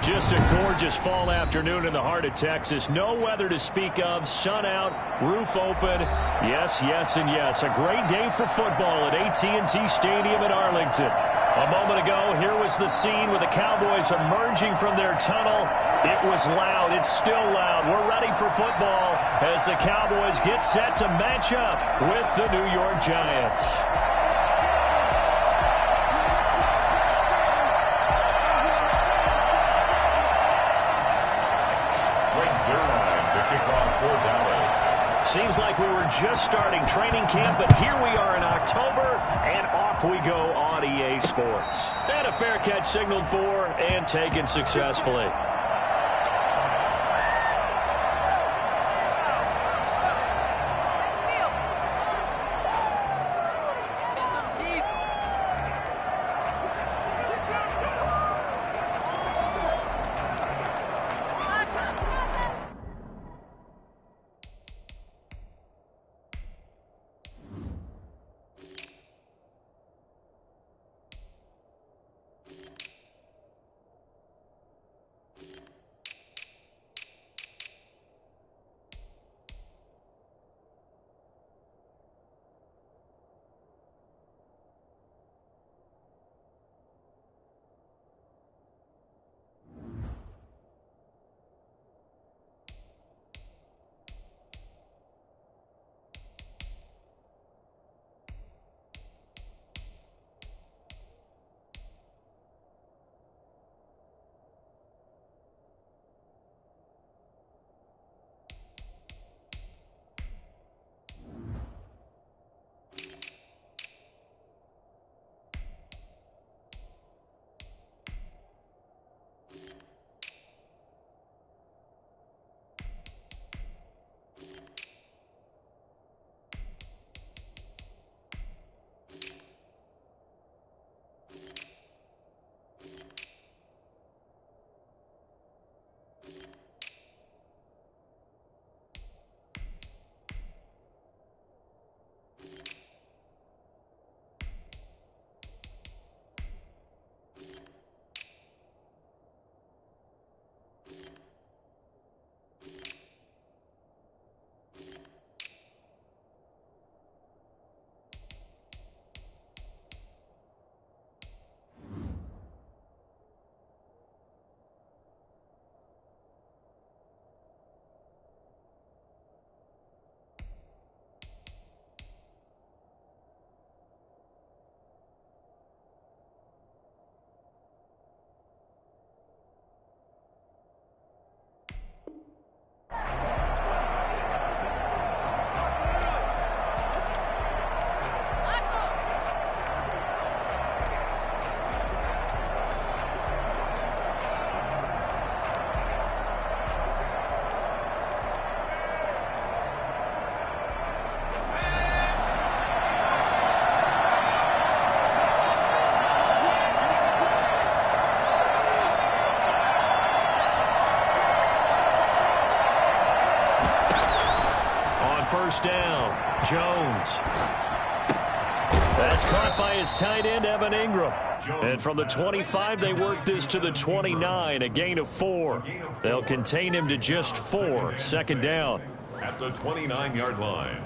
Just a gorgeous fall afternoon in the heart of Texas. No weather to speak of. Sun out, roof open. Yes, yes, and yes. A great day for football at AT&T Stadium in Arlington. A moment ago, here was the scene with the Cowboys emerging from their tunnel. It was loud. It's still loud. We're ready for football as the Cowboys get set to match up with the New York Giants. Seems like we were just starting training camp, but here we are in October, and off we go on EA Sports. And a fair catch signaled for and taken successfully. First down, Jones. That's caught by his tight end, Evan Ingram. And from the 25, they work this to the 29, a gain of 4. They'll contain him to just 4. Second down. At the 29-yard line.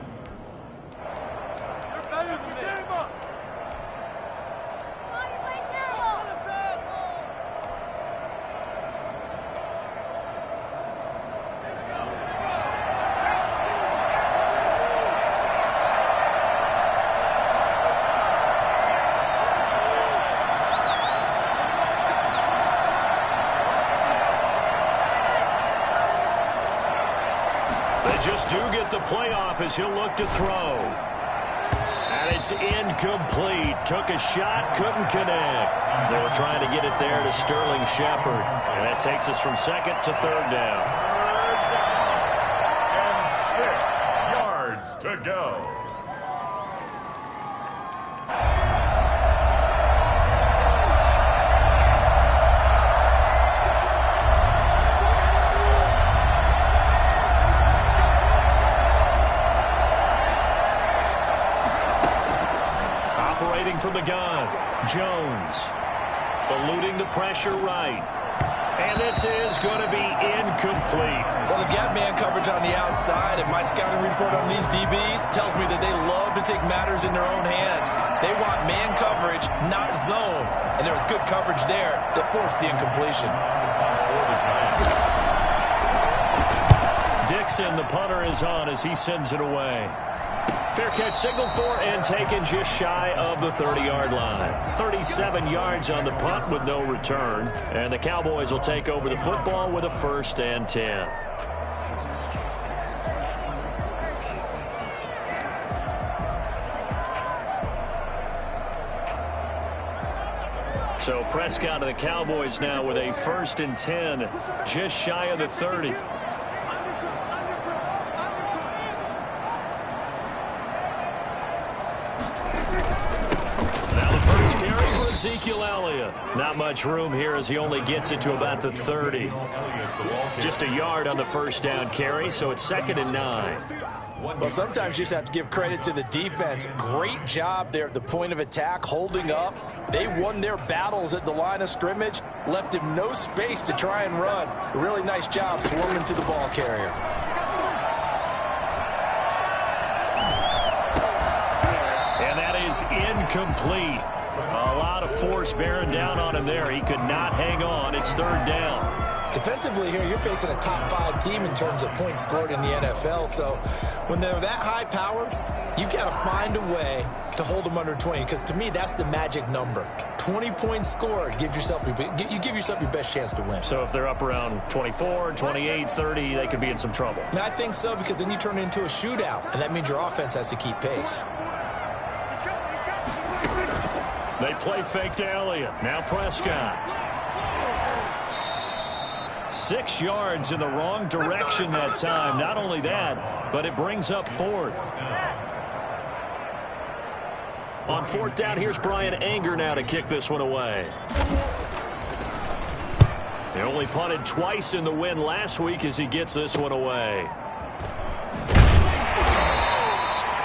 Just do get the playoff as he'll look to throw. And it's incomplete. Took a shot, couldn't connect. They were trying to get it there to Sterling Shepard. And that takes us from second to third down. And 6 yards to go. From the gun, Jones eluding the pressure right. And this is going to be incomplete. Well, they've got man coverage on the outside, and my scouting report on these DBs tells me that they love to take matters in their own hands. They want man coverage, not zone. And there was good coverage there that forced the incompletion. Dixon, the punter, is on as he sends it away. Fair catch signaled for and taken just shy of the 30-yard line. 37 yards on the punt with no return. And the Cowboys will take over the football with a 1st and 10. So Prescott of the Cowboys now with a 1st and 10, just shy of the 30. Ezekiel Elliott. Not much room here as he only gets it to about the 30. Just a yard on the 1st down carry, so it's 2nd and 9. Well, sometimes you just have to give credit to the defense. Great job there at the point of attack, holding up. They won their battles at the line of scrimmage, left him no space to try and run. A really nice job swarming to the ball carrier. And that is incomplete. A lot of force bearing down on him there. He could not hang on. It's 3rd down. Defensively here, you're facing a top 5 team in terms of points scored in the NFL. So when they're that high-powered, you've got to find a way to hold them under 20. Because to me, that's the magic number. 20 points scored. You give yourself your best chance to win. So if they're up around 24, 28, 30, they could be in some trouble. And I think so, because then you turn it into a shootout. And that means your offense has to keep pace. They play fake to Elliott. Now Prescott. 6 yards in the wrong direction that time. Not only that, but it brings up 4th. On 4th down, here's Brian Anger now to kick this one away. He only punted twice in the win last week as he gets this one away.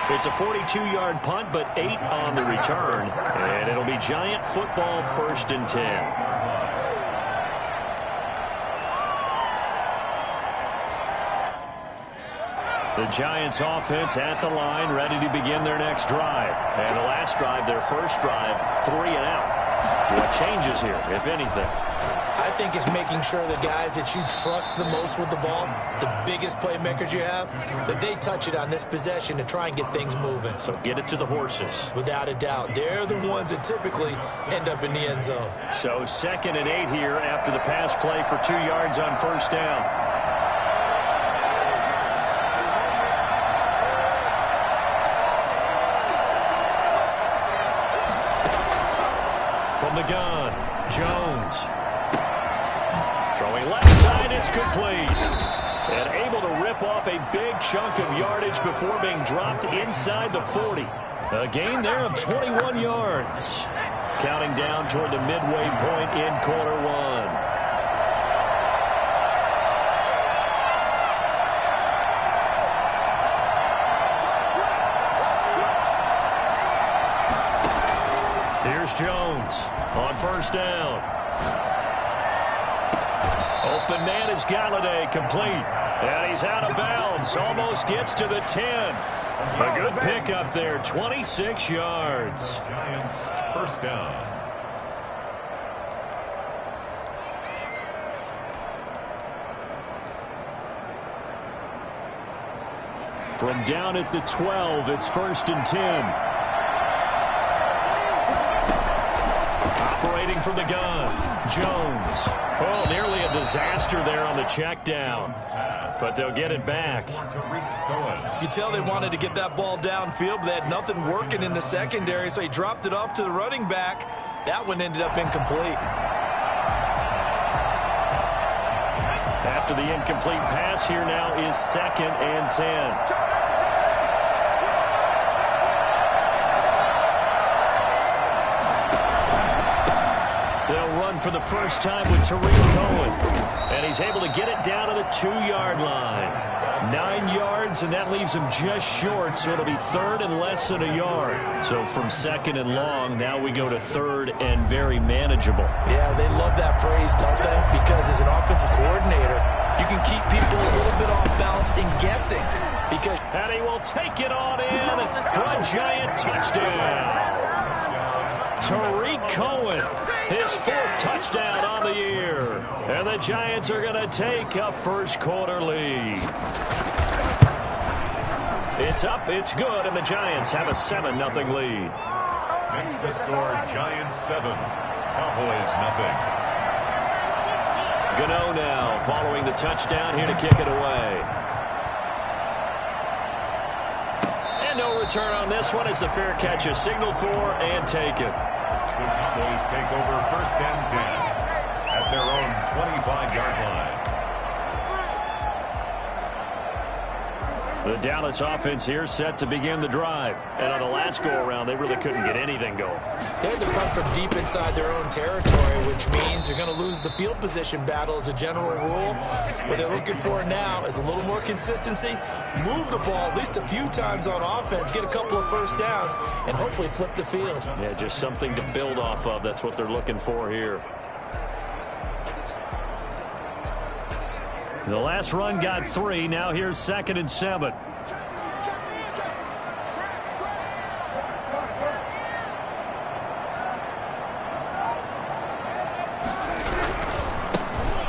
It's a 42-yard punt, but 8 on the return. And it'll be Giant football, 1st and 10. The Giants offense at the line, ready to begin their next drive. And the last drive, their first drive, 3 and out. What changes here, if anything? I think it's making sure the guys that you trust the most with the ball, the biggest playmakers you have, that they touch it on this possession to try and get things moving. So get it to the horses. Without a doubt. They're the ones that typically end up in the end zone. So 2nd and 8 here after the pass play for 2 yards on 1st down. From the gun, Jones. Throwing left side, it's complete. And able to rip off a big chunk of yardage before being dropped inside the 40. A gain there of 21 yards. Counting down toward the midway point in quarter 1. Here's Jones on 1st down. Open man is Galladay, complete. And he's out of bounds. Almost gets to the 10. A good pickup there, 26 yards. Giants, 1st down. From down at the 12, it's 1st and 10. Operating from the gun, Jones. Oh, nearly a disaster there on the check down. But they'll get it back. You can tell they wanted to get that ball downfield, but they had nothing working in the secondary, so he dropped it off to the running back. That one ended up incomplete. After the incomplete pass, here now is 2nd and 10. They'll run for the first time with Tariq Cohen. And he's able to get it down to the 2-yard line. 9 yards, and that leaves him just short, so it'll be third and less than a yard. So from second and long, now we go to third and very manageable. Yeah, they love that phrase, don't they? Because as an offensive coordinator, you can keep people a little bit off balance and guessing. And he will take it on in for a Giant touchdown. Tariq Cohen, his 4th touchdown on the year. And the Giants are going to take a first-quarter lead. It's up, it's good, and the Giants have a 7-0 lead. Next to score, Giants 7, Cowboys 0. Gano now following the touchdown, here to kick it away. And no return on this one as the fair catch is signaled for and taken. The Cowboys take over first and 10 at their own 25-yard line. The Dallas offense here set to begin the drive. And on the last go-around, they really couldn't get anything going. They had to come from deep inside their own territory, which means they're going to lose the field position battle as a general rule. What they're looking for now is a little more consistency, move the ball at least a few times on offense, get a couple of first downs, and hopefully flip the field. Yeah, just something to build off of. That's what they're looking for here. The last run got 3. Now here's 2nd and 7.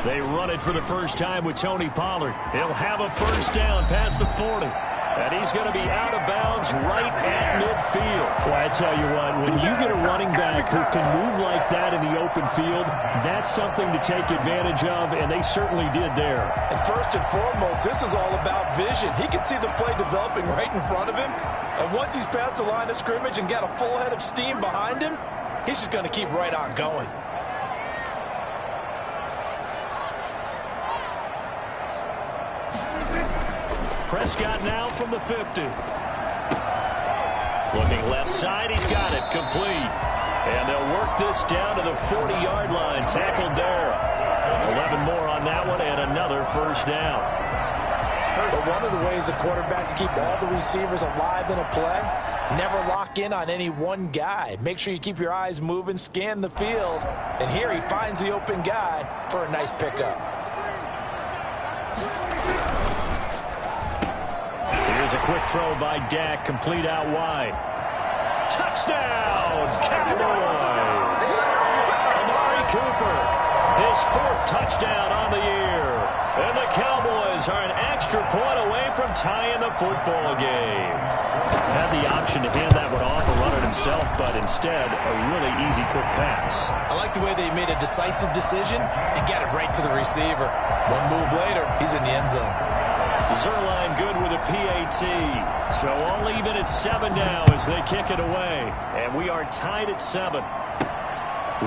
They run it for the first time with Tony Pollard. He'll have a first down past the 40. And he's going to be out of bounds right at midfield. Well, I tell you what, when you get a running back who can move like that in the open field, that's something to take advantage of, and they certainly did there. And first and foremost, this is all about vision. He can see the play developing right in front of him. And once he's past the line of scrimmage and got a full head of steam behind him, he's just going to keep right on going. Prescott now from the 50. Looking left side, he's got it, complete. And they'll work this down to the 40-yard line, tackled there. 11 more on that one, and another first down. But one of the ways the quarterbacks keep all the receivers alive in a play, never lock in on any one guy. Make sure you keep your eyes moving, scan the field. And here he finds the open guy for a nice pickup. Here's a quick throw by Dak, complete out wide. Touchdown, Cowboys! Amari Cooper, his 4th touchdown on the year. And the Cowboys are an extra point away from tying the football game. Had the option to hand that one off or run it himself, but instead, a really easy quick pass. I like the way they made a decisive decision and got it right to the receiver. One move later, he's in the end zone. Zuerlein good with a PAT. So all even at 7 now as they kick it away. And we are tied at 7.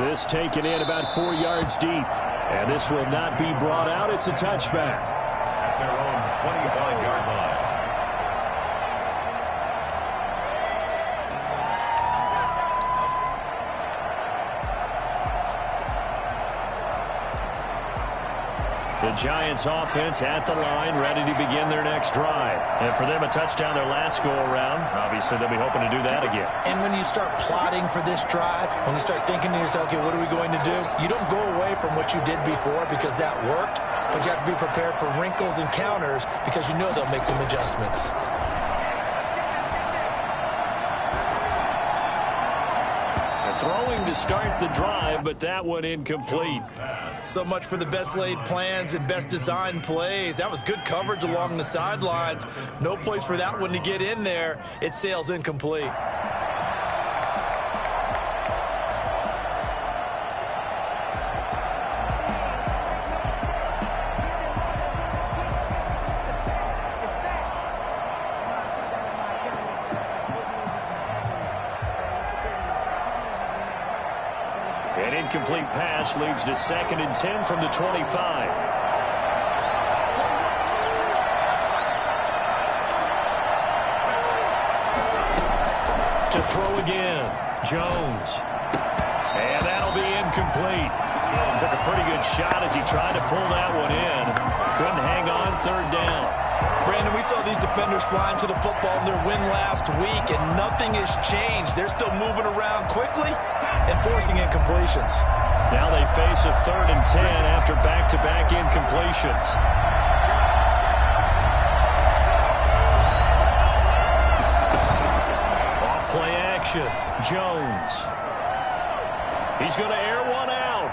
This taken in about 4 yards deep. And this will not be brought out. It's a touchback. At their own 25-yard line. The Giants offense at the line, ready to begin their next drive. And for them, a touchdown their last go-around. Obviously, they'll be hoping to do that again. And when you start plotting for this drive, when you start thinking to yourself, okay, what are we going to do? You don't go away from what you did before because that worked, but you have to be prepared for wrinkles and counters because you know they'll make some adjustments. Throwing to start the drive, but that one incomplete. So much for the best laid plans and best designed plays. That was good coverage along the sidelines. No place for that one to get in there. It sails incomplete. An incomplete pass leads to 2nd and 10 from the 25. To throw again, Jones. And that'll be incomplete. Took a pretty good shot as he tried to pull that one in. Couldn't hang on, 3rd down. Brandon, we saw these defenders flying to the football in their win last week, and nothing has changed. They're still moving around quickly and forcing incompletions. Now they face a 3rd and 10 after back-to-back incompletions. Off-play action. Jones. He's going to air one out.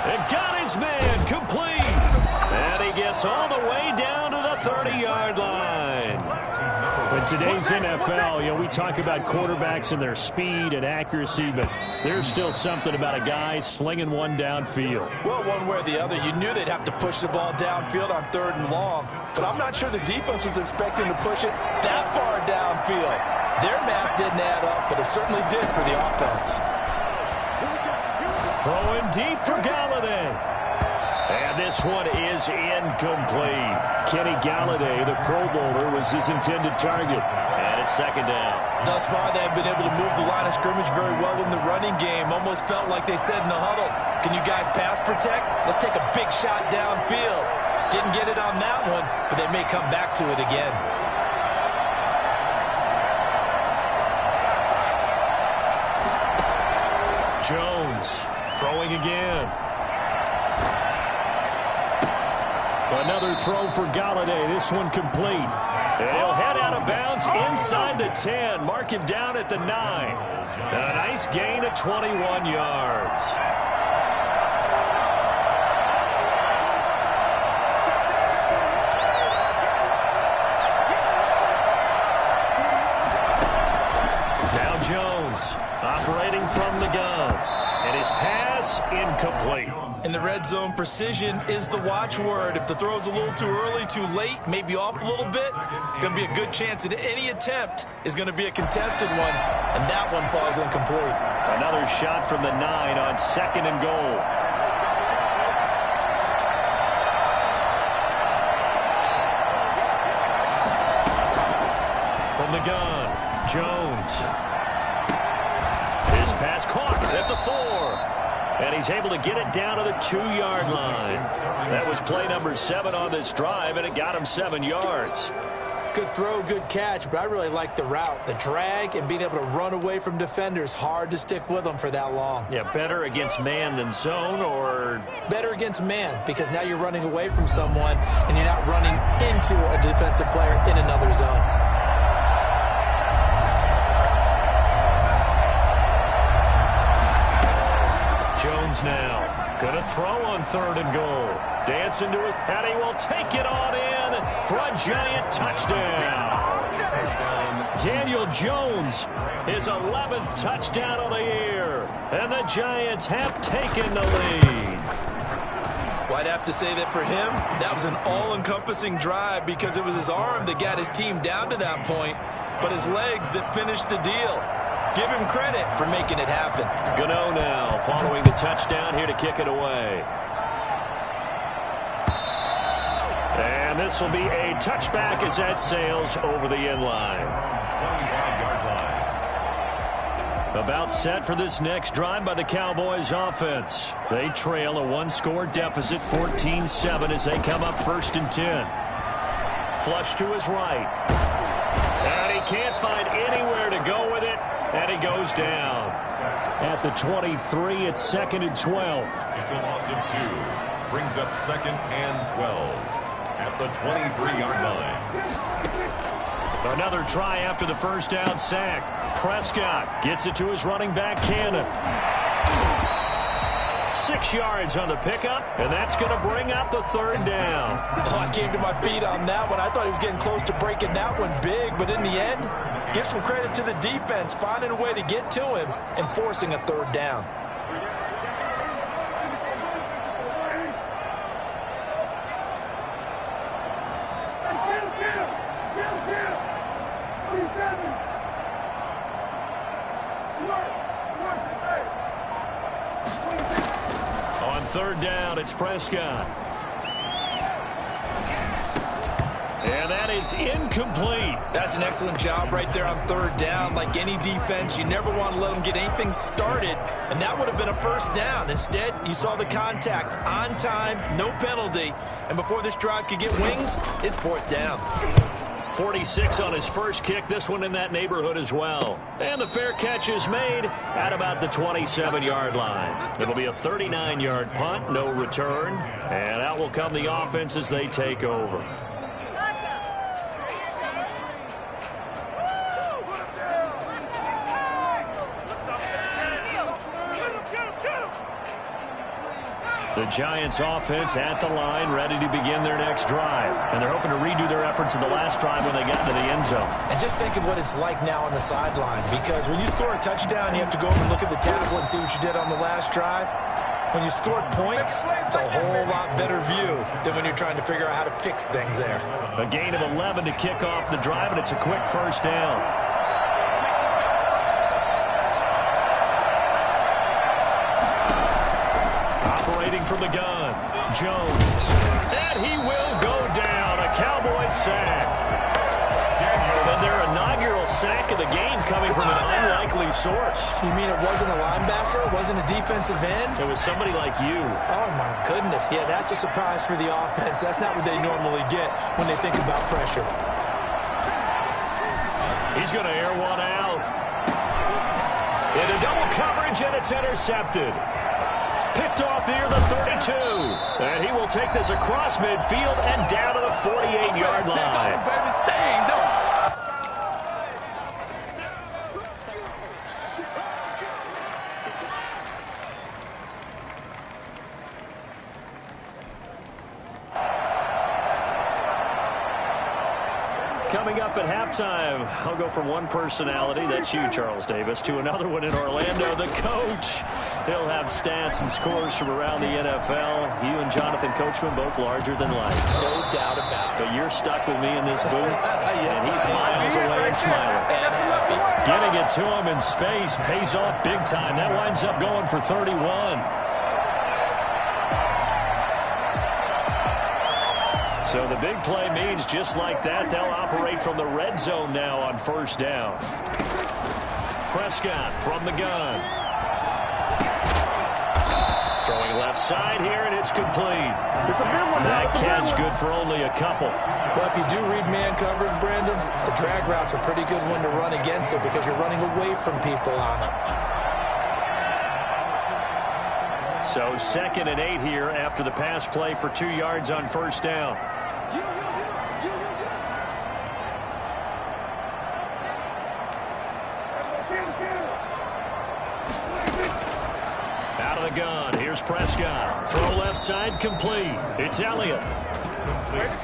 And got his man complete. And he gets all the way down to the 30-yard line. In today's NFL, we talk about quarterbacks and their speed and accuracy, but there's still something about a guy slinging one downfield. Well, one way or the other, you knew they'd have to push the ball downfield on 3rd and long, but I'm not sure the defense was expecting to push it that far downfield. Their math didn't add up, but it certainly did for the offense. Throwing deep for Galladay. And this one is incomplete. Kenny Galladay, the Pro Bowler, was his intended target. And it's 2nd down. Thus far, they've been able to move the line of scrimmage very well in the running game. Almost felt like they said in the huddle, can you guys pass protect? Let's take a big shot downfield. Didn't get it on that one, but they may come back to it again. Jones throwing again. Another throw for Galladay. This one complete. And he'll head out of bounds inside the 10. Mark him down at the 9. And a nice gain of 21 yards. Now Jones operating from the gun. And his pass incomplete. In the red zone, precision is the watchword. If the throw's a little too early, too late, maybe off a little bit, going to be a good chance that any attempt is going to be a contested one, and that one falls incomplete. Another shot from the 9 on 2nd and goal. From the gun, Jones. His pass caught at the 4. And he's able to get it down to the 2-yard line. That was play number 7 on this drive, and it got him 7 yards. Good throw, good catch, but I really like the route. The drag and being able to run away from defenders, hard to stick with them for that long. Yeah, better against man than zone, or? Better against man, because now you're running away from someone, and you're not running into a defensive player in another zone. Jones now going to throw on 3rd and goal. Dancing to it, and he will take it on in for a giant touchdown. Daniel Jones, his 11th touchdown of the year, and the Giants have taken the lead. Well, I'd have to say that for him, that was an all-encompassing drive because it was his arm that got his team down to that point, but his legs that finished the deal. Give him credit for making it happen. Gano now following the touchdown here to kick it away. And this will be a touchback as that sails over the end line. 25-yard line. About set for this next drive by the Cowboys offense. They trail a 1-score deficit, 14-7 as they come up 1st and 10. Flush to his right. And he can't find anywhere to go with it. And he goes down. At the 23, it's 2nd and 12. It's a loss of 2. Brings up 2nd and 12. At the 23-yard line. Another try after the first down sack. Prescott gets it to his running back, Cannon. 6 yards on the pickup, and that's going to bring up the 3rd down. Oh, I came to my feet on that one. I thought he was getting close to breaking that one big, but in the end, give some credit to the defense, finding a way to get to him and forcing a 3rd down. On 3rd down, it's Prescott. And that is incomplete. That's an excellent job right there on third down. Like any defense, you never want to let them get anything started, and that would have been a first down. Instead, you saw the contact on time, no penalty, and before this drive could get wings, it's fourth down. 46 on his first kick, this one in that neighborhood as well. And the fair catch is made at about the 27-yard line. It'll be a 39-yard punt, no return, and out will come the offense as they take over. The Giants offense at the line, ready to begin their next drive. And they're hoping to redo their efforts in the last drive when they got into the end zone. And just think of what it's like now on the sideline, because when you score a touchdown, you have to go over and look at the tablet and see what you did on the last drive. When you scored points, it's a whole lot better view than when you're trying to figure out how to fix things there. A gain of 11 to kick off the drive, and it's a quick first down. Operating from the gun, Jones. And he will go down. A Cowboys sack. And their inaugural sack of the game coming from an unlikely source. You mean it wasn't a linebacker? It wasn't a defensive end? It was somebody like you. Oh, my goodness. Yeah, that's a surprise for the offense. That's not what they normally get when they think about pressure. He's going to air one out. Into double coverage, and it's intercepted. Picked off near the 32. And he will take this across midfield and down to the 48-yard line. Coming up at halftime, I'll go from one personality, that's you, Charles Davis, to another one in Orlando, the coach. He'll have stats and scores from around the NFL. You and Jonathan Coachman, both larger than life. No doubt about it. But you're stuck with me in this booth, Yes, and he's miles away and smiling. And happy. Getting it to him in space pays off big time. That winds up going for 31. So the big play means just like that, they'll operate from the red zone now on first down. Prescott from the gun. Throwing left side here, and it's complete. That catch good for only a couple. Well, if you do read man coverage, Brandon, the drag route's a pretty good one to run against it because you're running away from people on it. So 2nd and 8 here after the pass play for 2 yards on first down. Out of the gun, here's Prescott. Throw left side, complete. It's Elliott.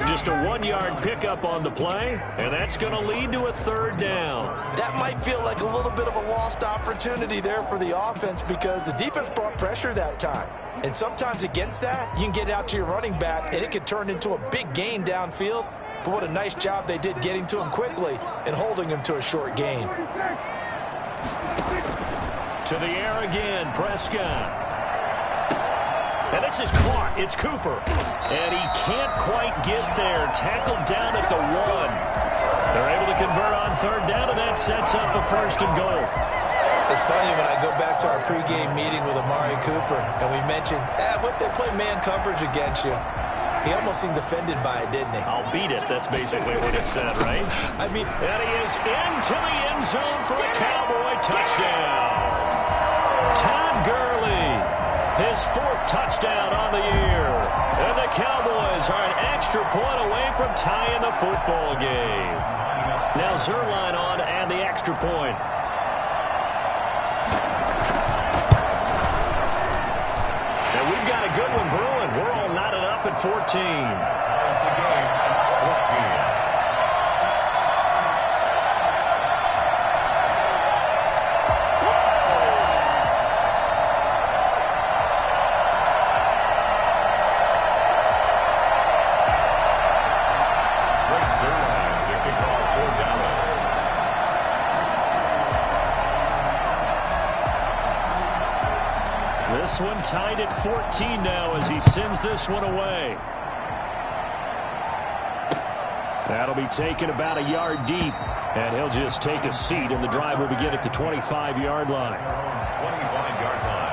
Just a 1-yard pickup on the play, and that's going to lead to a third down. That might feel like a little bit of a lost opportunity there for the offense because the defense brought pressure that time. And sometimes against that, you can get out to your running back, and it could turn into a big gain downfield. But what a nice job they did getting to him quickly and holding him to a short gain. To the air again, Prescott. And this is caught. It's Cooper. And he can't quite get there. Tackled down at the 1. They're able to convert on third down, and that sets up a 1st and goal. It's funny when I go back to our pregame meeting with Amari Cooper, and we mentioned, what if they play man coverage against you? He almost seemed offended by it, didn't he? I'll beat it. That's basically what it said, right? I mean, and he is into the end zone for a Cowboy touchdown. Todd Gurley, his 4th touchdown on the year. And the Cowboys are an extra point away from tying the football game. Now Zuerlein on to add the extra point. And we've got a good one brewing. We're all knotted up at 14. As the game at 14. This one tied at 14 now as he sends this one away. That'll be taken about a yard deep, and he'll just take a seat, and the drive will begin at the 25-yard line. 25-yard line.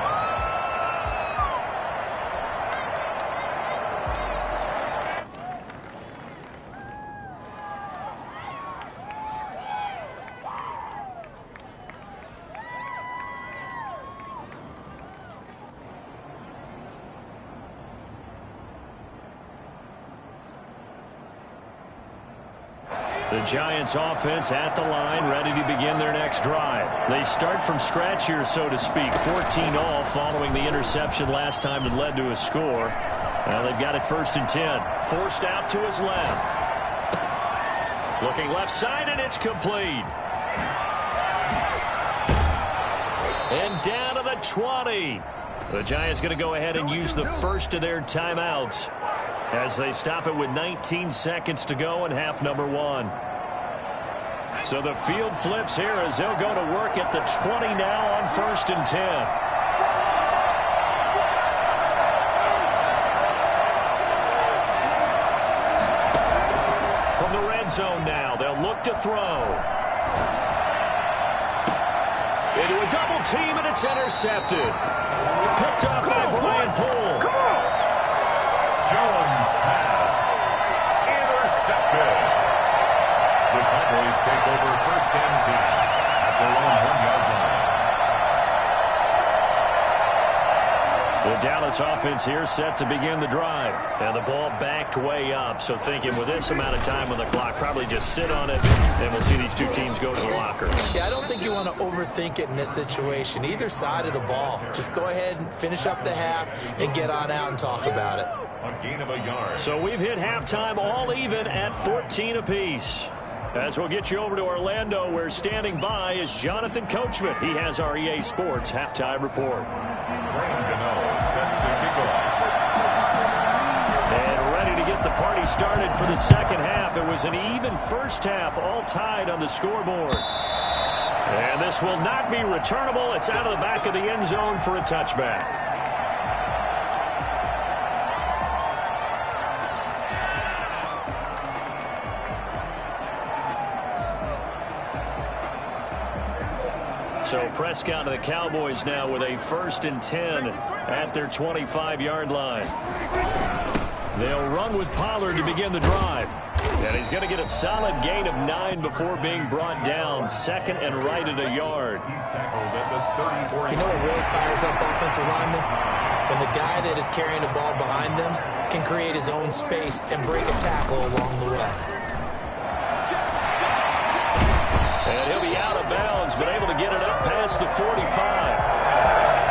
The Giants offense at the line, ready to begin their next drive. They start from scratch here, so to speak. 14-all following the interception last time that led to a score. Well, they've got it 1st and 10. Forced out to his left. Looking left side, and it's complete. And down to the 20. The Giants going to go ahead and use the first of their timeouts as they stop it with 19 seconds to go in half number 1. So the field flips here as they'll go to work at the 20 now on 1st and 10. From the red zone now, they'll look to throw. Into a double team, and it's intercepted. Picked up by Brian Poole. Come on! Jones pass. Intercepted. The Cowboys take over 1st and 10 at their own 1-yard line. The Dallas offense here set to begin the drive. And the ball backed way up. So thinking with this amount of time on the clock, probably just sit on it, and we'll see these two teams go to the lockers. Yeah, I don't think you want to overthink it in this situation. Either side of the ball. Just go ahead and finish up the half and get on out and talk about it. A gain of a yard. So we've hit halftime all even at 14 apiece. As we'll get you over to Orlando, where standing by is Jonathan Coachman. He has our EA Sports halftime report. Frank Gano set to kick off. And ready to get the party started for the second half. It was an even first half, all tied on the scoreboard. And this will not be returnable. It's out of the back of the end zone for a touchback. So Prescott and the Cowboys now with a 1st and 10 at their 25-yard line. They'll run with Pollard to begin the drive. And he's going to get a solid gain of 9 before being brought down. 2nd and right at a yard. He's tackled at the 34. You know what really fires up offensive linemen? When the guy that is carrying the ball behind them can create his own space and break a tackle along the way. And he'll be out of bounds, but able to get it up past the 45.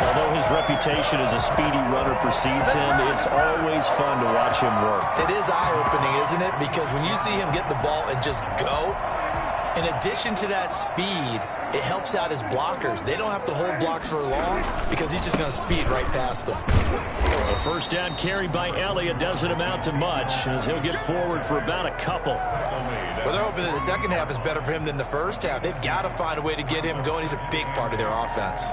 Although his reputation as a speedy runner precedes him, it's always fun to watch him work. It is eye-opening, isn't it? Because when you see him get the ball and just go, in addition to that speed, it helps out his blockers. They don't have to hold blocks for long because he's just going to speed right past them. A first down carry by Elliott doesn't amount to much as he'll get forward for about a couple. Well, they're hoping that the second half is better for him than the first half. They've got to find a way to get him going. He's a big part of their offense.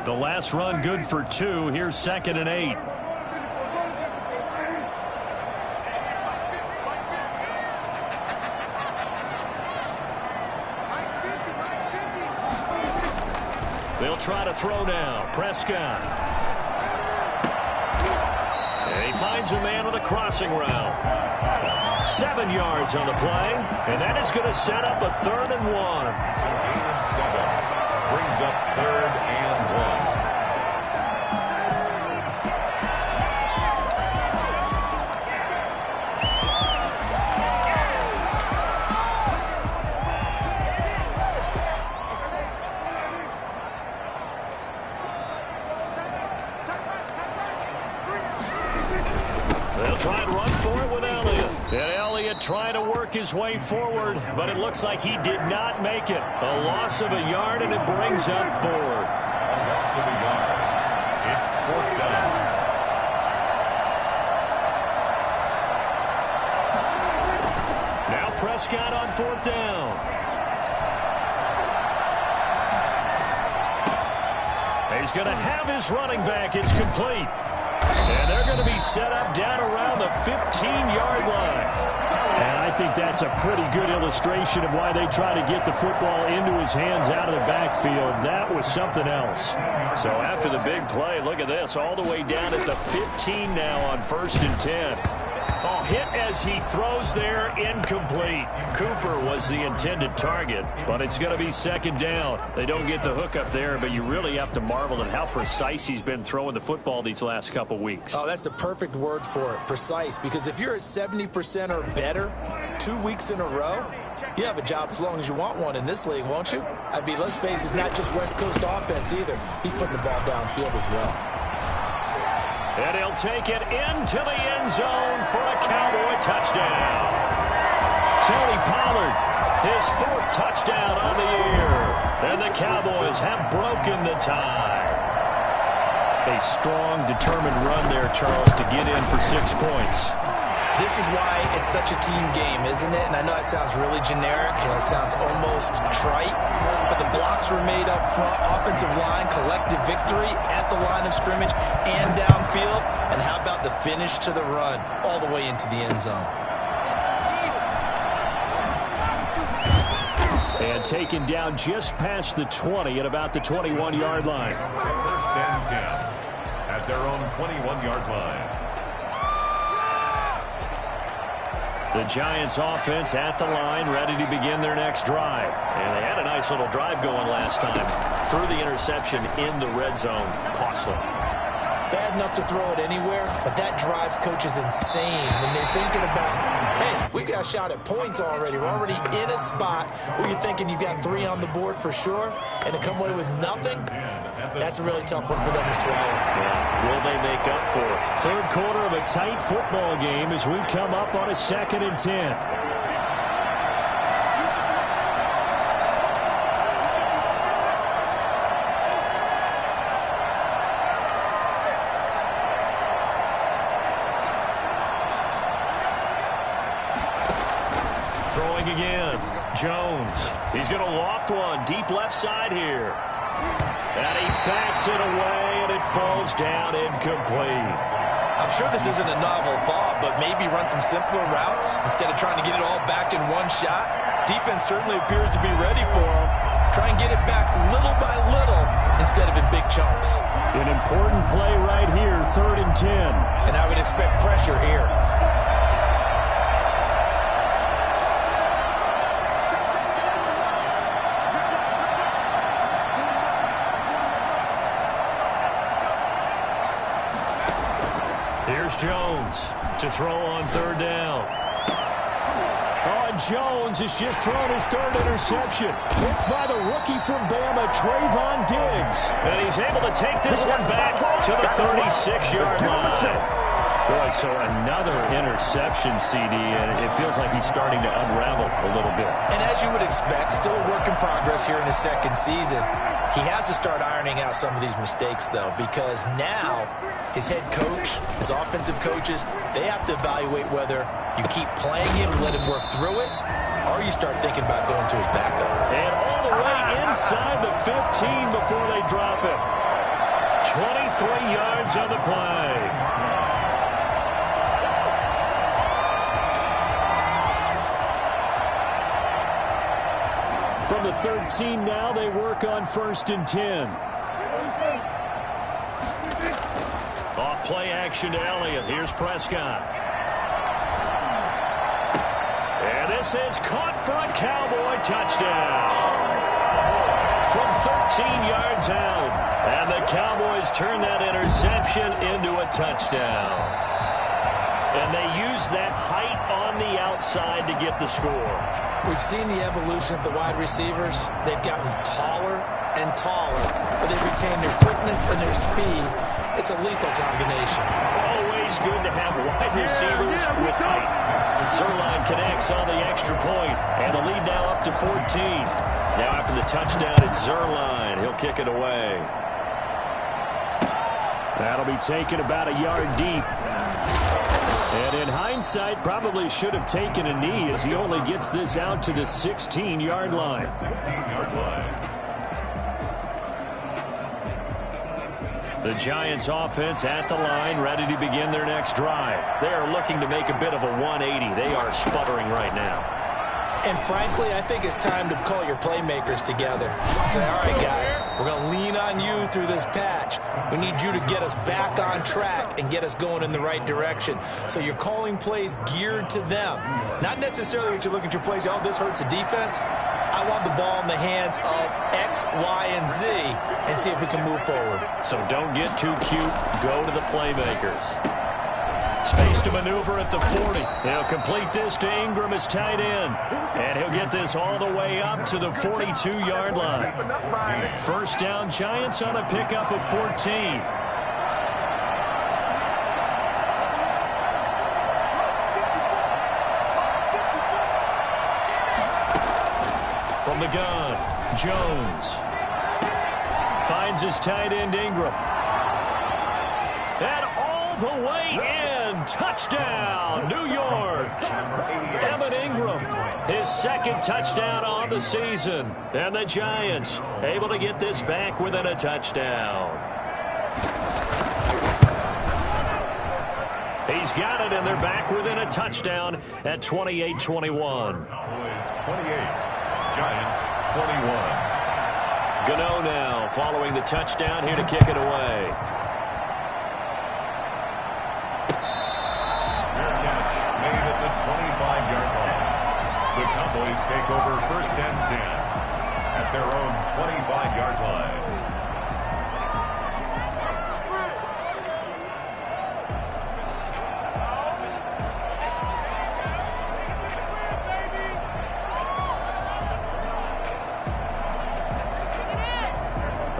The last run good for 2. Here's 2nd and 8. They'll try to throw now. Prescott. And he finds a man on the crossing route. 7 yards on the play. And that is going to set up a 3rd and 1. So gain of 7 brings up 3rd and 1. They'll try and run for it with Elliott. And Elliott trying to work his way forward, but it looks like he did not make it. A loss of a yard, and it brings up 4th. A loss of a yard. It's 4th down. Now Prescott on 4th down. He's going to have his running back. It's complete. And they're going to be set up down around the 15-yard line. And I think that's a pretty good illustration of why they try to get the football into his hands out of the backfield. That was something else. So after the big play, look at this, all the way down at the 15 now on 1st and 10. Oh, hit as he throws there, incomplete. Cooper was the intended target, but it's going to be 2nd down. They don't get the hook up there, but you really have to marvel at how precise he's been throwing the football these last couple weeks. Oh, that's the perfect word for it, precise, because if you're at 70% or better 2 weeks in a row, you have a job as long as you want one in this league, won't you? I mean, let's face it, it's not just West Coast offense either. He's putting the ball downfield as well. And he'll take it into the end zone for a Cowboy touchdown. Tony Pollard, his 4th touchdown on the year. And the Cowboys have broken the tie. A strong, determined run there, Charles, to get in for 6 points. This is why it's such a team game, isn't it? And I know it sounds really generic and it sounds almost trite, but the blocks were made up front, offensive line, collective victory at the line of scrimmage and downfield. And how about the finish to the run all the way into the end zone? And taken down just past the 20 at about the 21-yard line. 1st and 10 at their own 21-yard line. The Giants offense at the line, ready to begin their next drive. And they had a nice little drive going last time. Threw the interception in the red zone. Costly. Bad enough to throw it anywhere, but that drives coaches insane when they're thinking about, hey, we got a shot at points already. We're already in a spot where you're thinking you got 3 on the board for sure, and to come away with nothing, that's a really tough one for them to swallow. Yeah. Will they make up for it? 3rd quarter of a tight football game as we come up on a 2nd and 10. Throwing again. Jones. He's going to loft one deep left side here. And he backs it away, and it falls down incomplete. I'm sure this isn't a novel thought, but maybe run some simpler routes instead of trying to get it all back in one shot. Defense certainly appears to be ready for him. Try and get it back little by little instead of in big chunks. An important play right here, 3rd and 10. And I would expect pressure here. Here's Jones to throw on 3rd down. Oh, and Jones has just thrown his 3rd interception. Picked by the rookie from Bama, Trayvon Diggs. And he's able to take this one back to the 36-yard line. Boy, so another interception, CD, and it feels like he's starting to unravel a little bit. And as you would expect, still a work in progress here in his 2nd season. He has to start ironing out some of these mistakes, though, because now his head coach, his offensive coaches, they have to evaluate whether you keep playing him and let him work through it, or you start thinking about going to his backup. And all the way inside the 15 before they drop it. 23 yards on the play. From the 13 now, they work on 1st and 10. Off play action to Elliott. Here's Prescott. And this is caught for a Cowboy touchdown. From 13 yards out. And the Cowboys turn that interception into a touchdown. And they use that height on the outside to get the score. We've seen the evolution of the wide receivers. They've gotten taller and taller, but they've retained their quickness and their speed. It's a lethal combination. Always good to have wide receivers with height. Zuerlein connects on the extra point, and the lead now up to 14. Now after the touchdown, it's Zuerlein. He'll kick it away. That'll be taken about a yard deep. And in hindsight, probably should have taken a knee as he only gets this out to the 16-yard line. 16-yard line. The Giants offense at the line, ready to begin their next drive. They are looking to make a bit of a 180. They are sputtering right now. And frankly, I think it's time to call your playmakers together. Say, all right, guys, we're going to lean on you through this patch. We need you to get us back on track and get us going in the right direction. So you're calling plays geared to them. Not necessarily what you look at your plays, oh, this hurts the defense. I want the ball in the hands of X, Y, and Z and see if we can move forward. So don't get too cute. Go to the playmakers. Space to maneuver at the 40. He'll complete this to Ingram, his tight end. And he'll get this all the way up to the 42-yard line. First down, Giants on a pickup of 14. From the gun, Jones. Finds his tight end, Ingram. And all the way in. Touchdown, New York. Evan Ingram, his second touchdown on the season. And the Giants able to get this back within a touchdown. He's got it, and they're back within a touchdown at 28-21. Cowboys 28, Giants 21. Gano now following the touchdown here to kick it away. The Cowboys take over first and 10 at their own 25-yard line.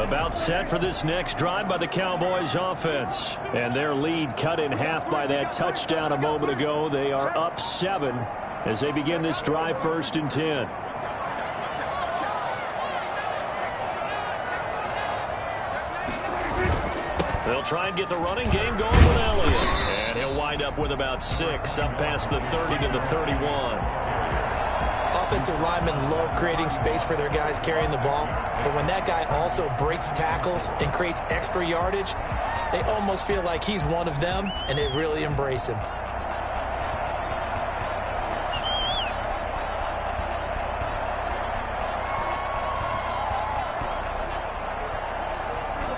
About set for this next drive by the Cowboys offense. And their lead cut in half by that touchdown a moment ago. They are up 7 as they begin this drive, first and 10. They'll try and get the running game going with Elliott. And he'll wind up with about 6 up past the 30 to the 31. Offensive linemen love creating space for their guys carrying the ball. But when that guy also breaks tackles and creates extra yardage, they almost feel like he's one of them, and they really embrace him.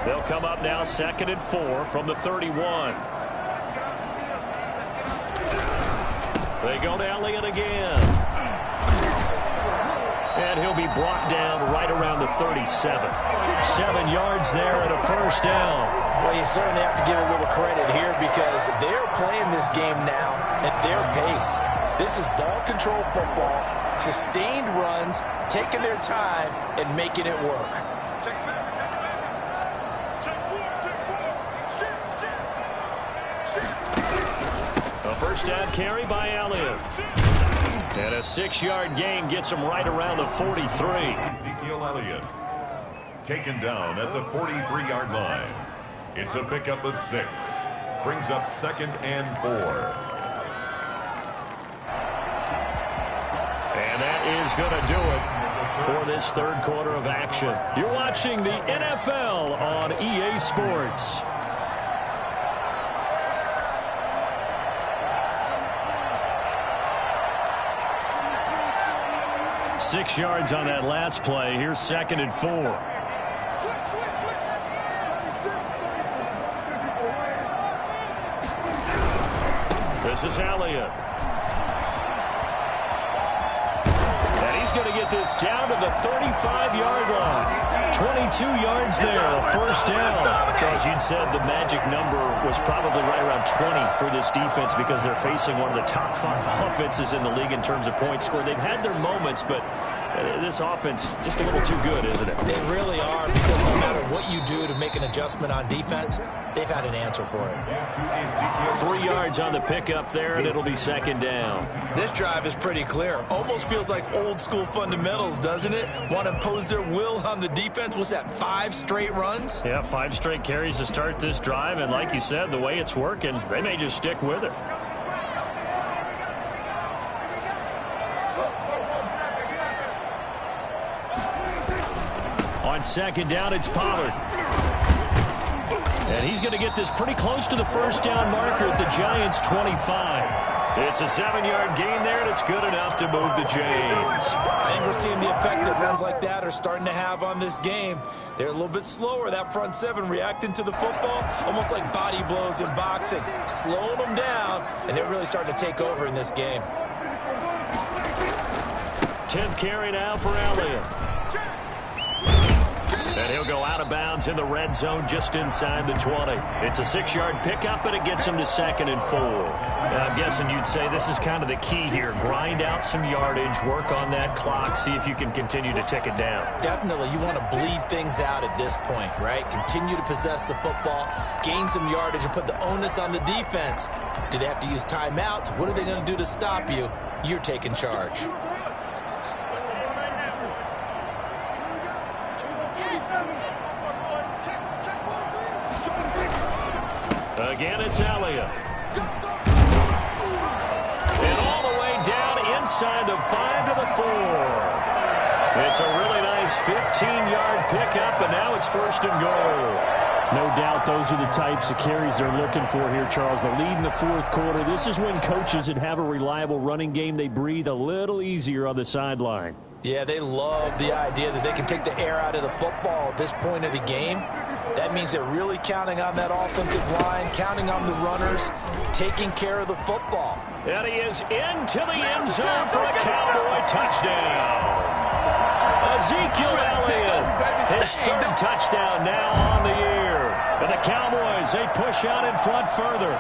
They'll come up now 2nd and 4 from the 31. They go to Elliott again. And he'll be brought down right around the 37. 7 yards there and a first down. Well, you certainly have to give a little credit here because they're playing this game now at their pace. This is ball control football, sustained runs, taking their time and making it work. A first down carry by Elliott. And a 6-yard gain gets him right around the 43. Ezekiel Elliott taken down at the 43-yard line. It's a pickup of 6. Brings up 2nd and 4. And that is going to do it for this third quarter of action. You're watching the NFL on EA Sports. 6 yards on that last play. Here's 2nd and 4. This is Elliott. And he's going to get this down to the 35-yard line. 22 yards there, a first down. Charles, you'd said the magic number was probably right around 20 for this defense because they're facing one of the top 5 offenses in the league in terms of points scored. They've had their moments, but this offense just a little too good, isn't it? They really are, because no matter what you do to make an adjustment on defense, they've had an answer for it. 3 yards on the pickup there, and it'll be 2nd down. This drive is pretty clear. Almost feels like old school fundamentals, doesn't it? Want to impose their will on the defense. What's that, 5 straight runs? Yeah, 5 straight carries to start this drive, and like you said, the way it's working, they may just stick with it. On 2nd down, it's Pollard. And he's going to get this pretty close to the first down marker at the Giants' 25. It's a 7-yard gain there, and it's good enough to move the chains. I think we're seeing the effect that runs like that are starting to have on this game. They're a little bit slower, that front seven, reacting to the football, almost like body blows in boxing, slowing them down, and they're really starting to take over in this game. 10th carry now for Elliott. And he'll go out of bounds in the red zone just inside the 20. It's a 6-yard pickup, and it gets him to 2nd and 4. I'm guessing you'd say this is kind of the key here. Grind out some yardage, work on that clock, see if you can continue to tick it down. Definitely. You want to bleed things out at this point, right? Continue to possess the football, gain some yardage, and put the onus on the defense. Do they have to use timeouts? What are they going to do to stop you? You're taking charge. Again, it's Elliott. And all the way down inside the 5 to the 4. It's a really nice 15-yard pickup, and now it's 1st and goal. No doubt those are the types of carries they're looking for here, Charles. The lead in the 4th quarter. This is when coaches that have a reliable running game, they breathe a little easier on the sideline. Yeah, they love the idea that they can take the air out of the football at this point of the game. That means they're really counting on that offensive line, counting on the runners, taking care of the football. And he is into the end zone for a Cowboy touchdown. Ezekiel Elliott, his 3rd touchdown now on the year. And the Cowboys, they push out in front further.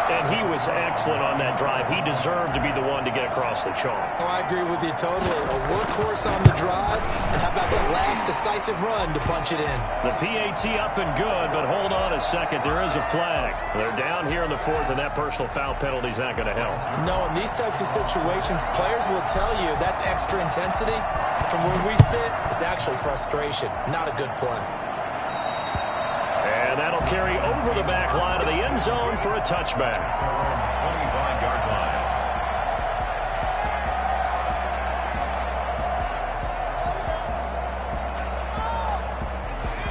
And he was excellent on that drive. He deserved to be the one to get across the chalk. Oh, I agree with you totally. A workhorse on the drive, and how about that last decisive run to punch it in? The PAT up and good, but hold on a second. There is a flag. They're down here in the 4th, and that personal foul penalty is not going to help. No, in these types of situations, players will tell you that's extra intensity. From where we sit, it's actually frustration. Not a good play. And that'll carry over the back line of the end zone for a touchback. 25-yard line.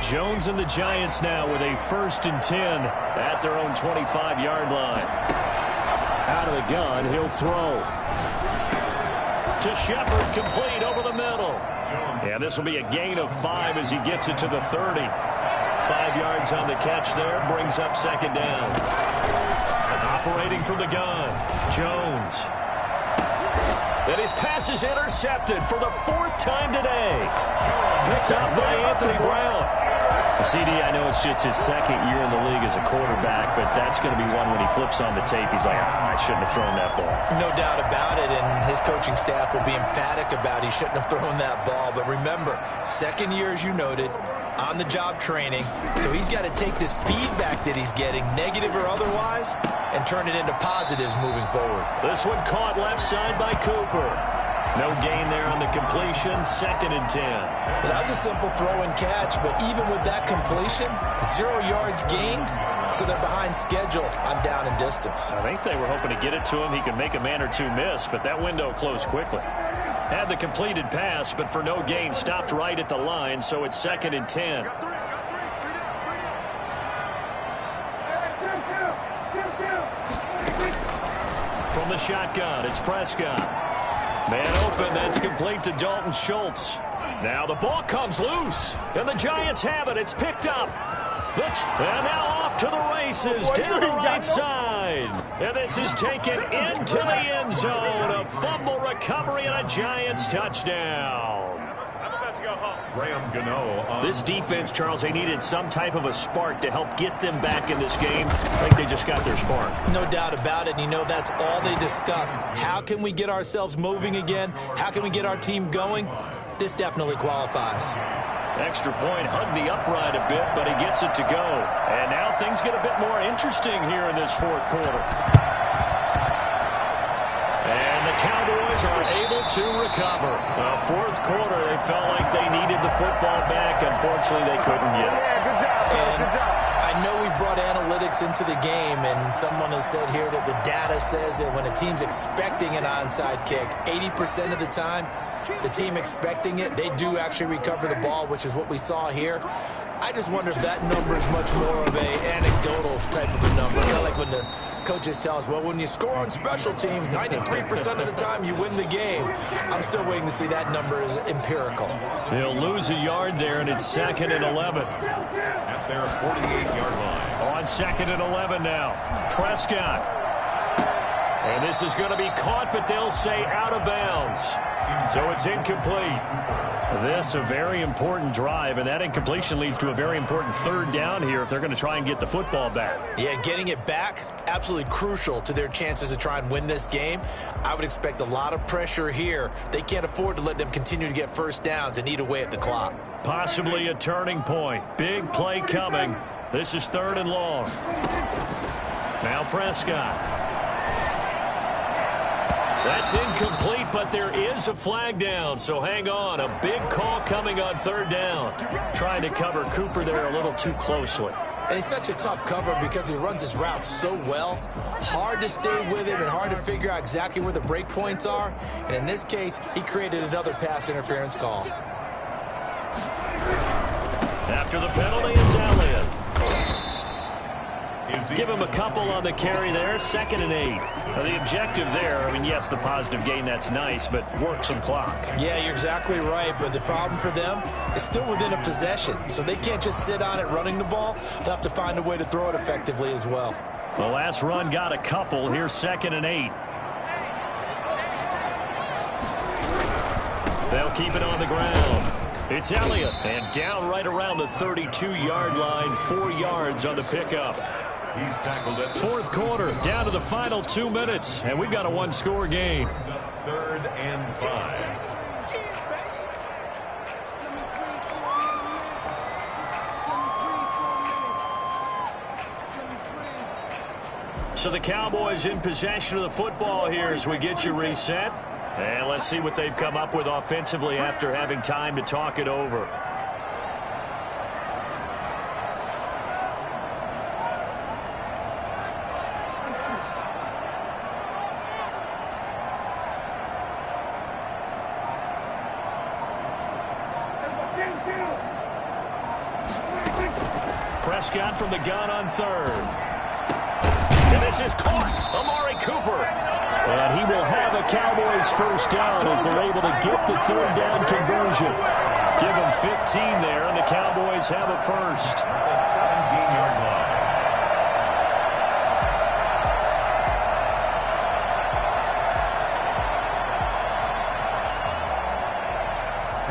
Jones and the Giants now with a 1st and 10 at their own 25-yard line. Out of the gun, he'll throw. To Shepard, complete over the middle. Yeah, this will be a gain of 5 as he gets it to the 30. 5 yards on the catch there, brings up 2nd down. Operating from the gun, Jones. And his pass is intercepted for the 4th time today. Picked up by Anthony Brown. CD, I know it's just his 2nd year in the league as a quarterback, but that's going to be one when he flips on the tape, he's like, I shouldn't have thrown that ball. No doubt about it, and his coaching staff will be emphatic about he shouldn't have thrown that ball. But remember, 2nd year, as you noted, on-the-job training, so he's got to take this feedback that he's getting, negative or otherwise, and turn it into positives moving forward. This one caught left side by Cooper. No gain there on the completion, 2nd and 10. Well, that was a simple throw and catch, but even with that completion, 0 yards gained, so they're behind schedule on down and distance. I think they were hoping to get it to him. He could make a man or two miss, but that window closed quickly. Had the completed pass, but for no gain, stopped right at the line, so it's 2nd and 10. From the shotgun, it's Prescott. Man open, that's complete to Dalton Schultz. Now the ball comes loose, and the Giants have it. It's picked up. And now off to the races, down the right side. And this is taken into the end zone. A fumble recovery and a Giants touchdown. Graham Gano. This defense, Charles, they needed some type of a spark to help get them back in this game. I think they just got their spark. No doubt about it. You know, that's all they discussed. How can we get ourselves moving again? How can we get our team going? This definitely qualifies. Extra point, hugged the upright a bit, but he gets it to go. And now things get a bit more interesting here in this 4th quarter. And the Cowboys are able to recover. 4th quarter, they felt like they needed the football back. Unfortunately, they couldn't get it. And I know we brought analytics into the game, and someone has said here that the data says that when a team's expecting an onside kick, 80% of the time, the team expecting it, they do actually recover the ball, which is what we saw here. I just wonder if that number is much more of a anecdotal type of a number. Kind of like when the coaches tell us, well, when you score on special teams, 93% of the time you win the game. I'm still waiting to see that number is empirical. They'll lose a yard there, and it's 2nd and 11. At their 48-yard line. On 2nd and 11 now. Prescott. And this is going to be caught, but they'll say out of bounds. So it's incomplete. This a very important drive, and that incompletion leads to a very important 3rd down here if they're going to try and get the football back. Yeah, getting it back, absolutely crucial to their chances to try and win this game. I would expect a lot of pressure here. They can't afford to let them continue to get first downs and eat away at the clock. Possibly a turning point. Big play coming. This is 3rd and long. Now Prescott. That's incomplete, but there is a flag down, so hang on. A big call coming on 3rd down. Trying to cover Cooper there a little too closely. And he's such a tough cover because he runs his route so well. Hard to stay with him and hard to figure out exactly where the break points are. And in this case, he created another pass interference call. After the penalty, it's Elliott. Give him a couple on the carry there, 2nd and 8. Now, the objective there, I mean, yes, the positive gain, that's nice, but work some clock. Yeah, you're exactly right, but the problem for them is still within a possession, so they can't just sit on it running the ball. They'll have to find a way to throw it effectively as well. The last run got a couple. Here's 2nd and 8. They'll keep it on the ground. It's Elliott, and down right around the 32-yard line, 4 yards on the pickup. He's tackled at 4th quarter, down to the final 2 minutes, and we've got a 1-score game. 3rd and 5. So the Cowboys in possession of the football here as we get you reset. And let's see what they've come up with offensively after having time to talk it over. Prescott from the gun on 3rd. And this is caught. Amari Cooper. And he will have a Cowboys first down as they're able to get the 3rd down conversion. Give them 15 there, and the Cowboys have it first. At the 17-yard line.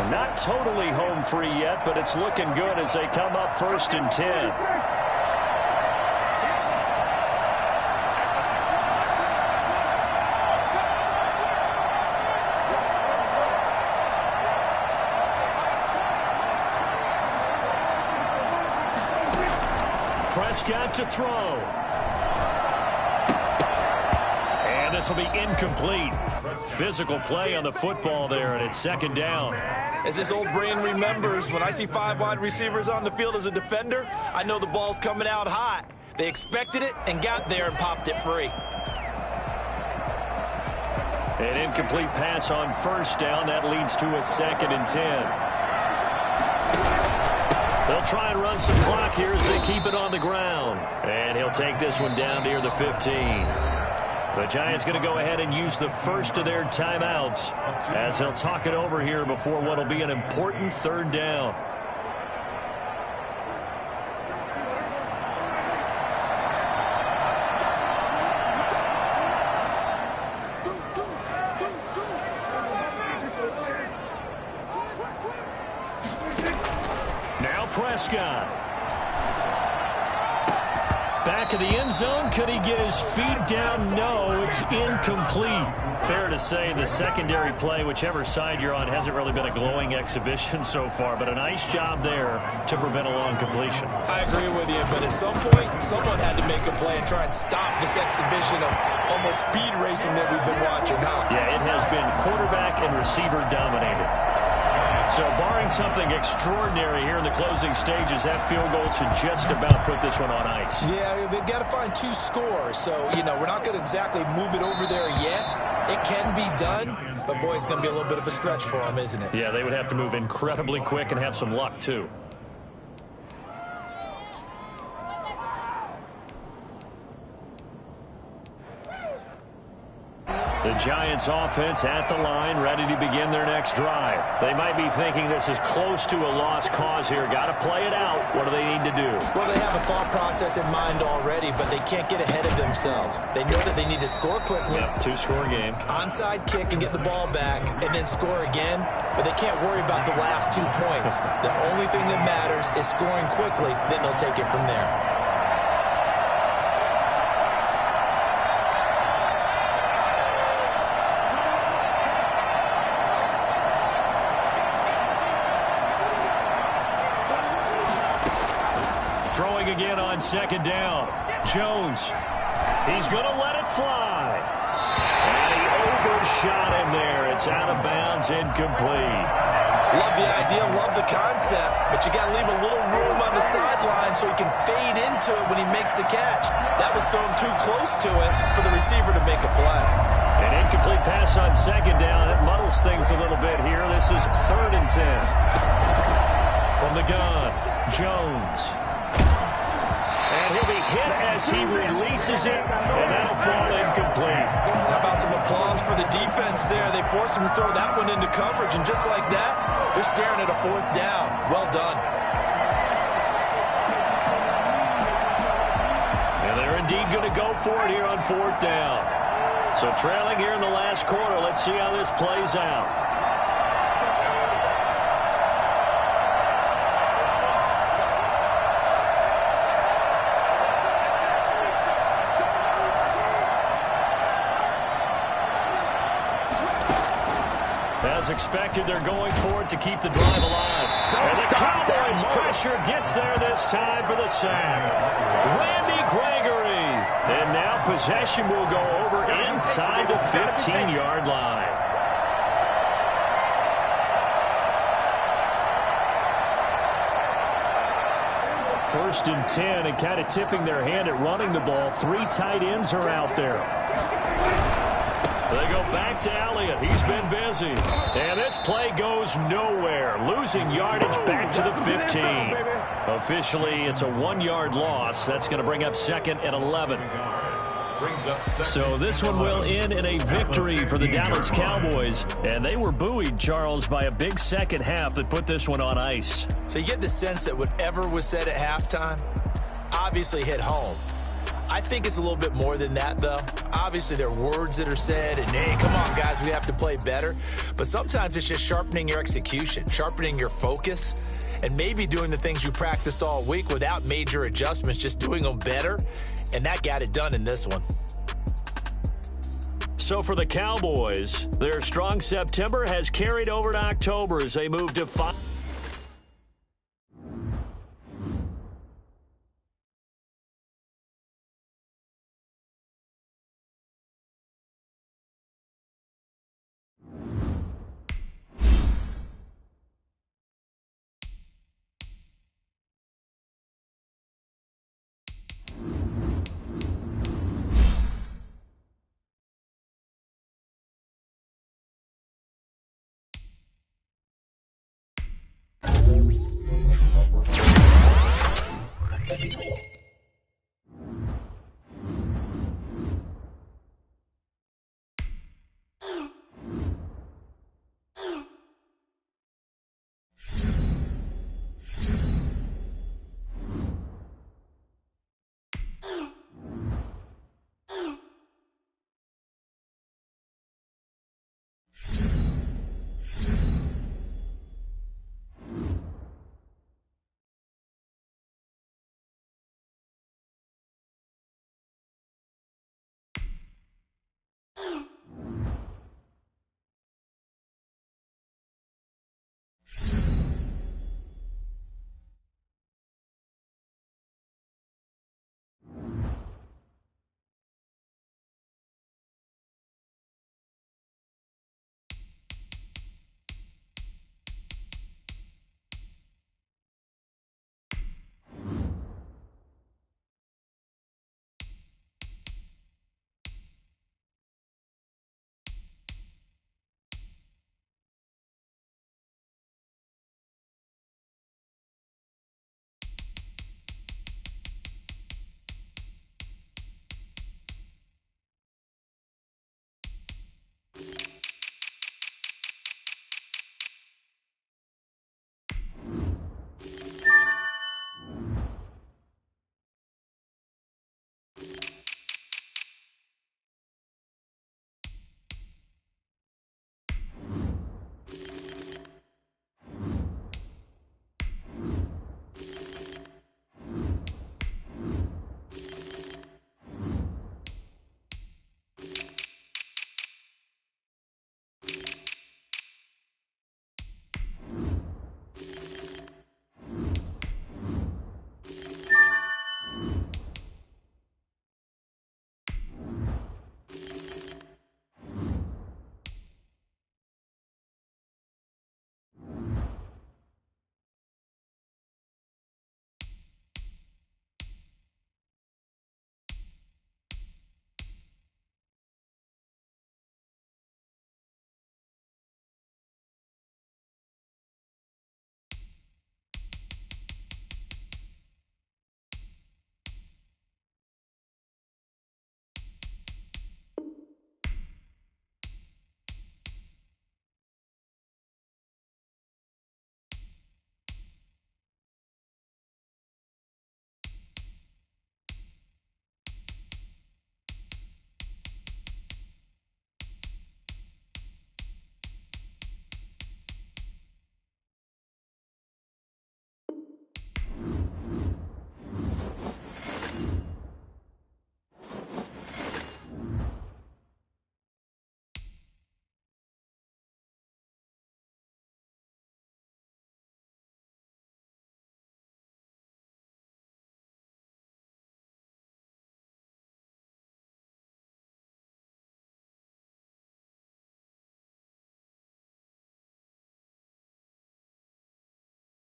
Not totally home free yet, but it's looking good as they come up 1st and 10. Prescott to throw. And this will be incomplete. Physical play on the football there, and it's 2nd down. As this old brain remembers, when I see 5 wide receivers on the field as a defender, I know the ball's coming out hot. They expected it and got there and popped it free. An incomplete pass on 1st down. That leads to a 2nd and 10. They'll try and run some clock here as they keep it on the ground. And he'll take this one down near the 15. The Giants going to go ahead and use the first of their timeouts as they'll talk it over here before what will be an important 3rd down. Now Prescott. Back of the end zone. Could he get his feet down? No, it's incomplete. Fair to say the secondary play, whichever side you're on, hasn't really been a glowing exhibition so far, but a nice job there to prevent a long completion. I agree with you, but at some point, someone had to make a play and try and stop this exhibition of almost speed racing that we've been watching, huh? Yeah, it has been quarterback and receiver dominated. So barring something extraordinary here in the closing stages, that field goal should just about put this one on ice. Yeah, they've got to find 2 scores. So, you know, we're not going to exactly move it over there yet. It can be done, but, boy, it's going to be a little bit of a stretch for them, isn't it? Yeah, they would have to move incredibly quick and have some luck, too. The Giants offense at the line, ready to begin their next drive. They might be thinking this is close to a lost cause here. Got to play it out. What do they need to do? Well, they have a thought process in mind already, but they can't get ahead of themselves. They know that they need to score quickly. Yep, two-score game. Onside kick and get the ball back and then score again, but they can't worry about the last 2 points. The only thing that matters is scoring quickly, then they'll take it from there. Throwing again on second down. Jones. He's going to let it fly. And he overshot him there. It's out of bounds, incomplete. Love the idea, love the concept, but you got to leave a little room on the sideline so he can fade into it when he makes the catch. That was thrown too close to it for the receiver to make a play. An incomplete pass on second down. That muddles things a little bit here. This is 3rd and 10. From the gun, Jones. And he'll be hit as he releases it, and that'll fall incomplete. How about some applause for the defense there? They forced him to throw that one into coverage, and just like that, they're staring at a 4th down. Well done. And they're indeed going to go for it here on 4th down. So trailing here in the last quarter, let's see how this plays out. As expected, they're going for it to keep the drive alive. And the Cowboys' pressure gets there this time for the sack. Randy Gregory. And now possession will go over inside the 15-yard line. First and 10, and kind of tipping their hand at running the ball. 3 tight ends are out there. They go back to Elliott. He's been busy. And this play goes nowhere. Losing yardage back to the 15. Officially, it's a 1-yard loss. That's going to bring up 2nd and 11. So this one will end in a victory for the Dallas Cowboys. And they were buoyed, Charles, by a big second half that put this one on ice. So you get the sense that whatever was said at halftime obviously hit home. I think it's a little bit more than that, though. Obviously, there are words that are said, and, hey, come on, guys, we have to play better. But sometimes it's just sharpening your execution, sharpening your focus, and maybe doing the things you practiced all week without major adjustments, just doing them better. And that got it done in this one. So for the Cowboys, their strong September has carried over to October as they move to 5.